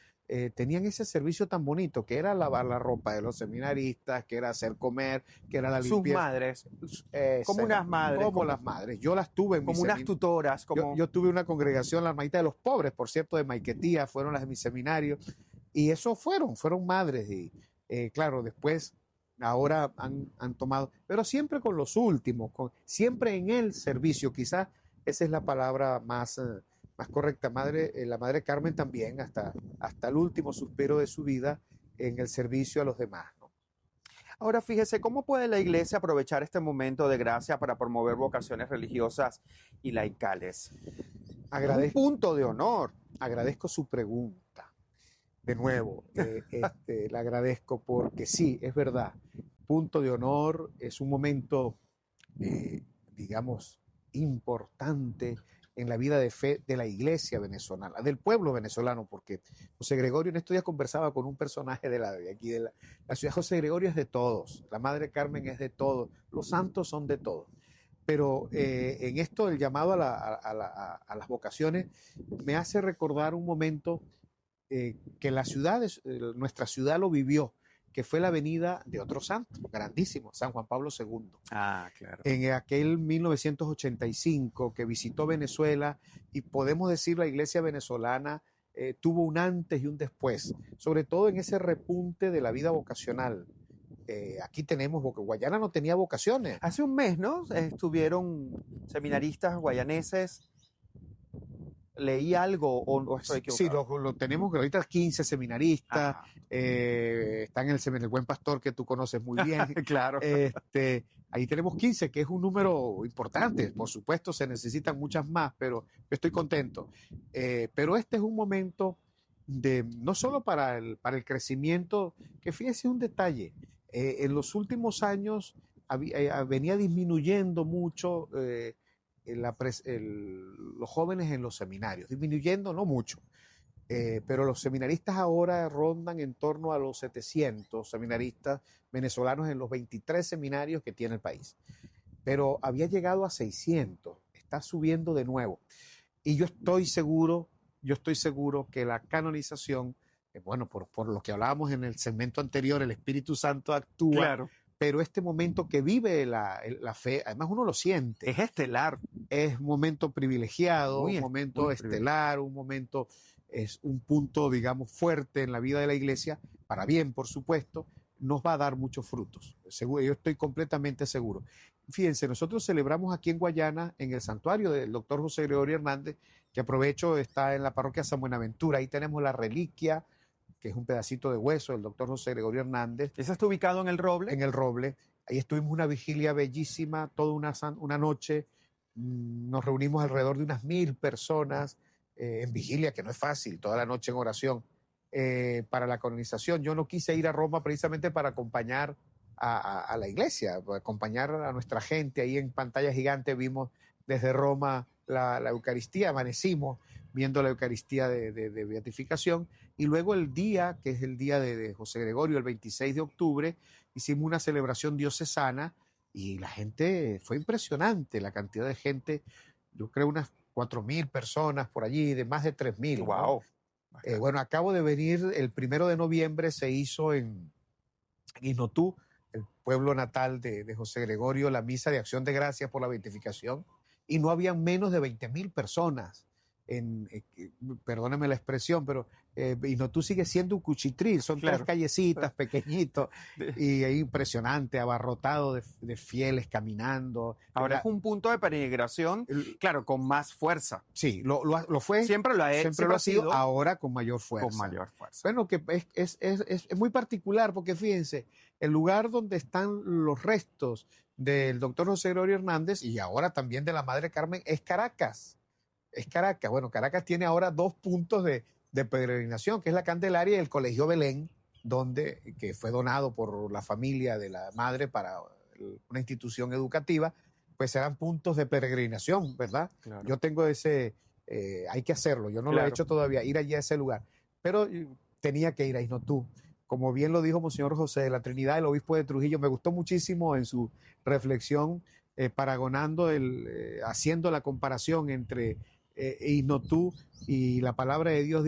tenían ese servicio tan bonito, que era lavar la ropa de los seminaristas, que era hacer comer, que era la Sus limpieza. madres, como unas madres, Como las madres. Yo las tuve en como unas tutoras, como... yo tuve una congregación, la hermanita de los pobres, por cierto, de Maiquetía, fueron las de mi seminario, y eso fueron madres, y claro, después, ahora han tomado, pero siempre con los últimos, siempre en el servicio, quizás esa es la palabra más correcta. La Madre Carmen también, hasta el último suspiro de su vida, en el servicio a los demás, ¿no? Ahora fíjese, ¿cómo puede la iglesia aprovechar este momento de gracia para promover vocaciones religiosas y laicales? Un punto de honor. Agradezco su pregunta. De nuevo, la agradezco porque sí, es verdad. Punto de honor es un momento, digamos, importante en la vida de fe de la iglesia venezolana, del pueblo venezolano, porque José Gregorio, en estos días conversaba con un personaje de aquí de la ciudad. José Gregorio es de todos, la Madre Carmen es de todos, los santos son de todos. Pero en esto, el llamado a las vocaciones, me hace recordar un momento que nuestra ciudad lo vivió, que fue la venida de otro santo grandísimo, San Juan Pablo II. Ah, claro. En aquel 1985 que visitó Venezuela, y podemos decir la iglesia venezolana tuvo un antes y un después, sobre todo en ese repunte de la vida vocacional. Aquí tenemos, porque Guayana no tenía vocaciones. Hace un mes, ¿no? Estuvieron seminaristas guayaneses. ¿Leí algo o estoy equivocado? Sí, lo tenemos ahorita 15 seminaristas, Ah. están en el Buen Pastor, que tú conoces muy bien. Claro. Ahí tenemos 15, que es un número importante. Por supuesto, se necesitan muchas más, pero yo estoy contento. Pero este es un momento no solo para el crecimiento, que fíjese un detalle, en los últimos años venía disminuyendo mucho los jóvenes en los seminarios, disminuyendo no mucho, pero los seminaristas ahora rondan en torno a los 700 seminaristas venezolanos en los 23 seminarios que tiene el país. Pero había llegado a 600, está subiendo de nuevo. Y yo estoy seguro que la canonización, bueno, por lo que hablábamos en el segmento anterior, el Espíritu Santo actúa, Claro. pero este momento que vive la fe, además uno lo siente. Es estelar. Es un momento privilegiado, un momento estelar, es un punto, digamos, fuerte en la vida de la iglesia, para bien, por supuesto, nos va a dar muchos frutos. Seguro, yo estoy completamente seguro. Fíjense, nosotros celebramos aquí en Guayana, en el santuario del doctor José Gregorio Hernández, que aprovecho, está en la parroquia San Buenaventura. Ahí tenemos la reliquia, que es un pedacito de hueso del doctor José Gregorio Hernández. ¿Ese está ubicado en el Roble? En el Roble. Ahí estuvimos una vigilia bellísima, toda una noche. Nos reunimos alrededor de unas 1000 personas en vigilia, que no es fácil, toda la noche en oración, para la canonización. Yo no quise ir a Roma precisamente para acompañar a la iglesia, para acompañar a nuestra gente. Ahí en pantalla gigante vimos desde Roma la Eucaristía, amanecimos viendo la Eucaristía de beatificación, y luego el día, que es el día de José Gregorio, el 26 de octubre, hicimos una celebración diocesana y la gente, fue impresionante la cantidad de gente, yo creo unas 4000 personas por allí, de más de 3000. Wow. ¿No? Bueno, acabo de venir, el 1 de noviembre se hizo en Inotú, el pueblo natal de José Gregorio, la misa de acción de gracias por la beatificación, y no habían menos de 20.000 personas. Perdóneme la expresión, pero Inotú sigue siendo un cuchitril, son claro. 3 callecitas pequeñitos, y es impresionante, abarrotado de fieles caminando. Ahora es un punto de peregrinación, claro, con más fuerza. Sí, lo fue. Siempre lo ha sido, ahora con mayor fuerza. Con mayor fuerza. Bueno, que es muy particular, porque fíjense, el lugar donde están los restos del doctor José Gregorio Hernández y ahora también de la Madre Carmen es Caracas. Es Caracas. Bueno, Caracas tiene ahora 2 puntos de peregrinación, que es la Candelaria y el Colegio Belén, que fue donado por la familia de la madre para una institución educativa, pues serán puntos de peregrinación, ¿verdad? Claro. Yo tengo hay que hacerlo, yo no lo he hecho todavía, ir allí a ese lugar, pero tenía que ir a Inotú. Como bien lo dijo Monseñor José de la Trinidad, el obispo de Trujillo, me gustó muchísimo en su reflexión, paragonando, haciendo la comparación entre Inotú y la palabra de Dios.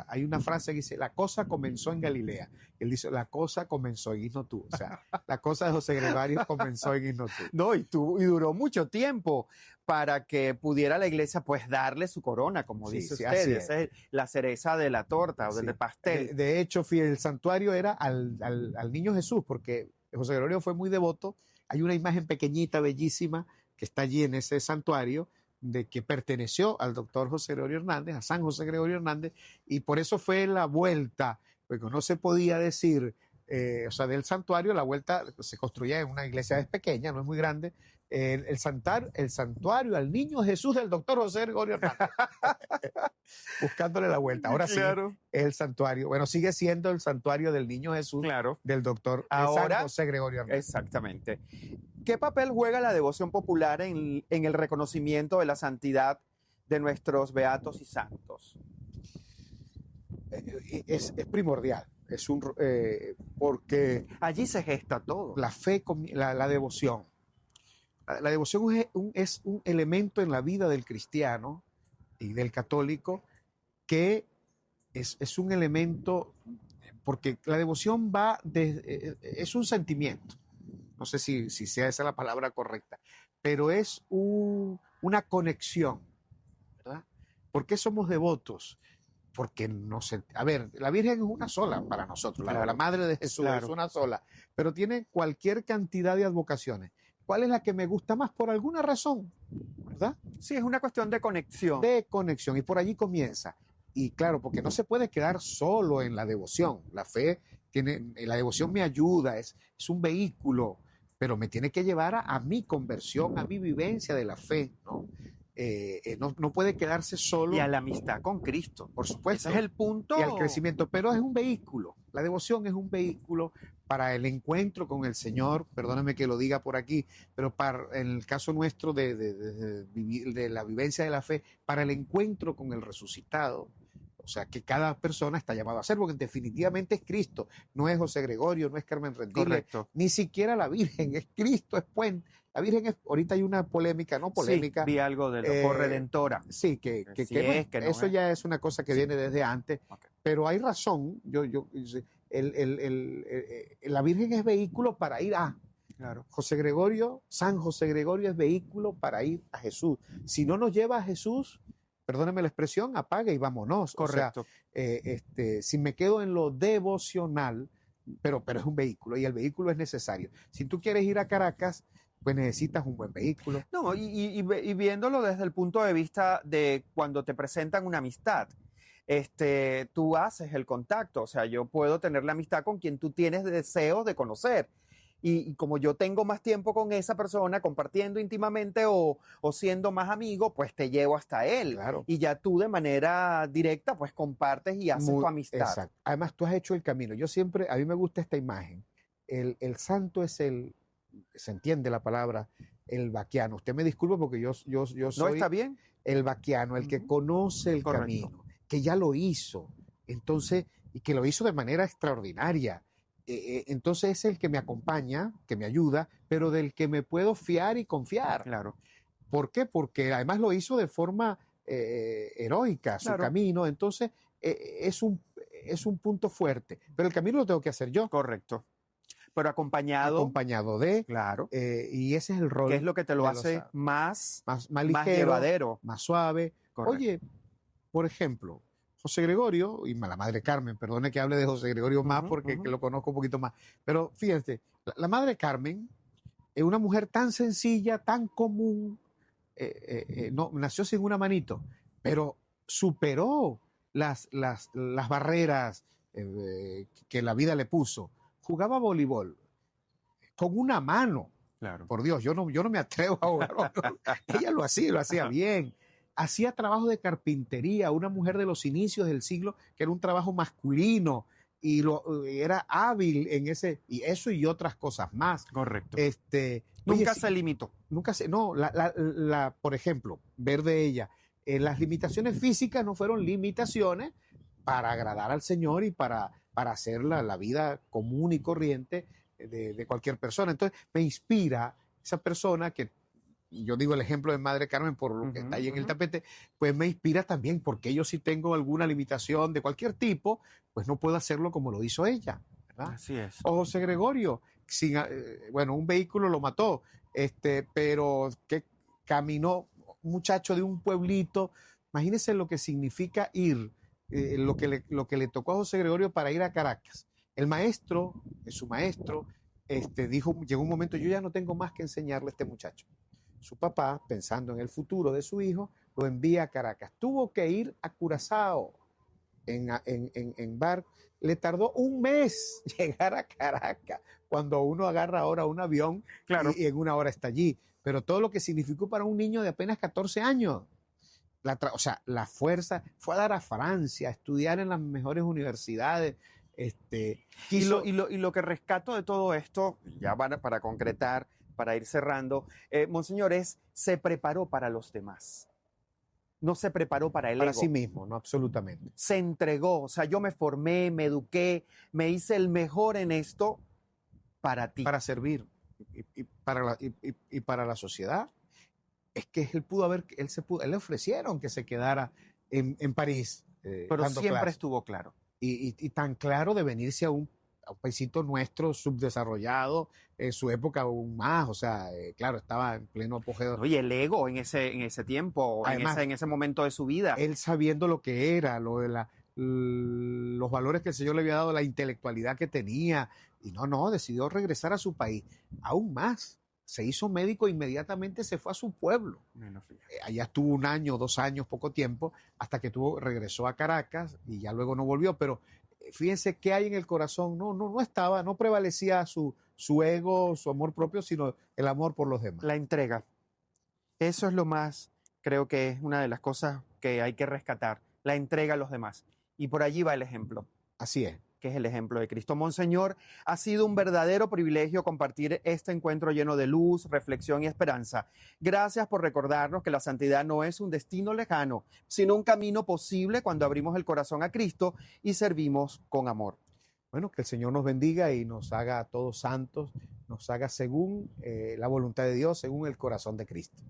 Hay una frase que dice, la cosa comenzó en Galilea. Él dice, la cosa comenzó en Inotú. O sea, la cosa de José Gregorio comenzó en Inotú. No, y duró mucho tiempo para que pudiera la iglesia pues darle su corona, como dice usted. Esa es la cereza de la torta o del pastel. De hecho, el santuario era al niño Jesús, porque José Gregorio fue muy devoto. Hay una imagen pequeñita, bellísima, que está allí en ese santuario, de que perteneció al doctor José Gregorio Hernández, a San José Gregorio Hernández, y por eso fue la vuelta, porque no se podía decir, del santuario, la vuelta se construía en una iglesia pequeña, no es muy grande, el santuario al niño Jesús del doctor José Gregorio Hernández, buscándole la vuelta. Ahora claro. Sí, es el santuario, bueno, sigue siendo el santuario del niño Jesús, claro, del doctor San José Gregorio Hernández. Exactamente. ¿Qué papel juega la devoción popular en el reconocimiento de la santidad de nuestros beatos y santos? Es primordial, porque allí se gesta todo. La fe, la devoción. La devoción es un elemento en la vida del cristiano y del católico que es un elemento, porque la devoción es un sentimiento. No sé si sea esa la palabra correcta, pero es una conexión, ¿verdad? ¿Por qué somos devotos? Porque la Virgen es una sola para nosotros, claro, la Madre de Jesús, claro, es una sola, pero tiene cualquier cantidad de advocaciones. ¿Cuál es la que me gusta más? Por alguna razón, ¿verdad? Sí, es una cuestión de conexión. De conexión, y por allí comienza. Y claro, porque no se puede quedar solo en la devoción. La fe la devoción me ayuda, es un vehículo, pero me tiene que llevar a mi conversión, a mi vivencia de la fe, ¿no? No puede quedarse solo. Y a la amistad con Cristo. Por supuesto. Ese es el punto. Y al crecimiento, pero es un vehículo. La devoción es un vehículo para el encuentro con el Señor, perdóname que lo diga por aquí, pero en el caso nuestro de la vivencia de la fe, para el encuentro con el resucitado. O sea, que cada persona está llamada a hacer, porque definitivamente es Cristo, no es José Gregorio, no es Carmen Rendiles, Correcto. ni siquiera la Virgen, es Cristo, es puente. La Virgen ahorita hay una polémica, no polémica. Sí, vi algo de la corredentora. Sí, que Si es, que no eso es. ya es una cosa que Sí. viene desde antes, Okay. pero hay razón. La Virgen es vehículo para ir a Claro. San José Gregorio es vehículo para ir a Jesús. Si no nos lleva a Jesús, perdóneme la expresión, apague y vámonos. Correcto. O sea, si me quedo en lo devocional, pero es un vehículo y el vehículo es necesario. Si tú quieres ir a Caracas, pues necesitas un buen vehículo. No, y viéndolo desde el punto de vista de cuando te presentan una amistad, tú haces el contacto, o sea, yo puedo tener la amistad con quien tú tienes deseos de conocer. Y como yo tengo más tiempo con esa persona, compartiendo íntimamente o siendo más amigo, pues te llevo hasta él. Claro. Y ya tú de manera directa, pues compartes y haces tu amistad. Exacto. Además, tú has hecho el camino. A mí me gusta esta imagen. El santo es se entiende la palabra, el vaquiano. Usted me disculpa porque yo soy ¿No está bien? el vaquiano, el que conoce el camino, que ya lo hizo. Entonces, y que lo hizo de manera extraordinaria. Entonces es el que me acompaña, que me ayuda, pero del que me puedo fiar y confiar. Claro. ¿Por qué? Porque además lo hizo de forma heroica, su camino. Entonces es un punto fuerte. Pero el camino lo tengo que hacer yo. Correcto. Pero acompañado de. Claro. Y ese es el rol. Que es lo que te lo hace más ligero, más llevadero. Más suave. Correcto. Oye, por ejemplo, José Gregorio y la Madre Carmen, perdone que hable de José Gregorio más porque que lo conozco un poquito más, pero fíjense, la Madre Carmen es una mujer tan sencilla, tan común, no, nació sin una manito, pero superó las barreras que la vida le puso. Jugaba voleibol con una mano. Claro. Por Dios, yo no me atrevo a jugar. Ella lo hacía bien. Hacía trabajo de carpintería, una mujer de los inicios del siglo, que era un trabajo masculino y era hábil en ese, y eso y otras cosas más. Correcto. Nunca se limitó. Por ejemplo, ver de ella, las limitaciones físicas no fueron limitaciones para agradar al Señor y para hacer la vida común y corriente de cualquier persona. Entonces, me inspira esa persona que, yo digo el ejemplo de Madre Carmen por lo que está ahí en el tapete, pues me inspira también porque yo si tengo alguna limitación de cualquier tipo, pues no puedo hacerlo como lo hizo ella, ¿verdad? Así es. O José Gregorio, un vehículo lo mató, pero que caminó, un muchacho de un pueblito, imagínense lo que significa ir, lo que le tocó a José Gregorio para ir a Caracas. El maestro, su maestro, dijo, llegó un momento, yo ya no tengo más que enseñarle a este muchacho. Su papá, pensando en el futuro de su hijo, lo envía a Caracas. Tuvo que ir a Curazao en barco. Le tardó un mes llegar a Caracas, cuando uno agarra ahora un avión y en una hora está allí. Pero todo lo que significó para un niño de apenas 14 años. La fuerza, fue a dar a Francia, a estudiar en las mejores universidades. Y lo que rescato de todo esto, ya para concretar, para ir cerrando, Monseñor, se preparó para los demás. No se preparó para el ego. Para sí mismo, no, absolutamente. Se entregó, o sea, yo me formé, me eduqué, me hice el mejor en esto para ti. Para servir y para la sociedad. Es que él le ofrecieron que se quedara en París. Pero siempre estuvo claro. Y tan claro de venirse a un paisito nuestro subdesarrollado, en su época aún más, o sea, claro, estaba en pleno apogeo. Oye, el ego en ese tiempo, además, en ese momento de su vida. Él sabiendo lo que era, los valores que el Señor le había dado, la intelectualidad que tenía, y decidió regresar a su país. Aún más, se hizo médico, inmediatamente se fue a su pueblo. Allá estuvo 1 año, 2 años, poco tiempo, hasta que regresó a Caracas y ya luego no volvió, pero fíjense qué hay en el corazón, no prevalecía su ego, su amor propio, sino el amor por los demás. La entrega. Eso es lo más, creo que es una de las cosas que hay que rescatar, la entrega a los demás. Y por allí va el ejemplo. Así es. que es el ejemplo de Cristo. Monseñor, ha sido un verdadero privilegio compartir este encuentro lleno de luz, reflexión y esperanza. Gracias por recordarnos que la santidad no es un destino lejano, sino un camino posible cuando abrimos el corazón a Cristo y servimos con amor. Bueno, que el Señor nos bendiga y nos haga a todos santos, nos haga según la voluntad de Dios, según el corazón de Cristo.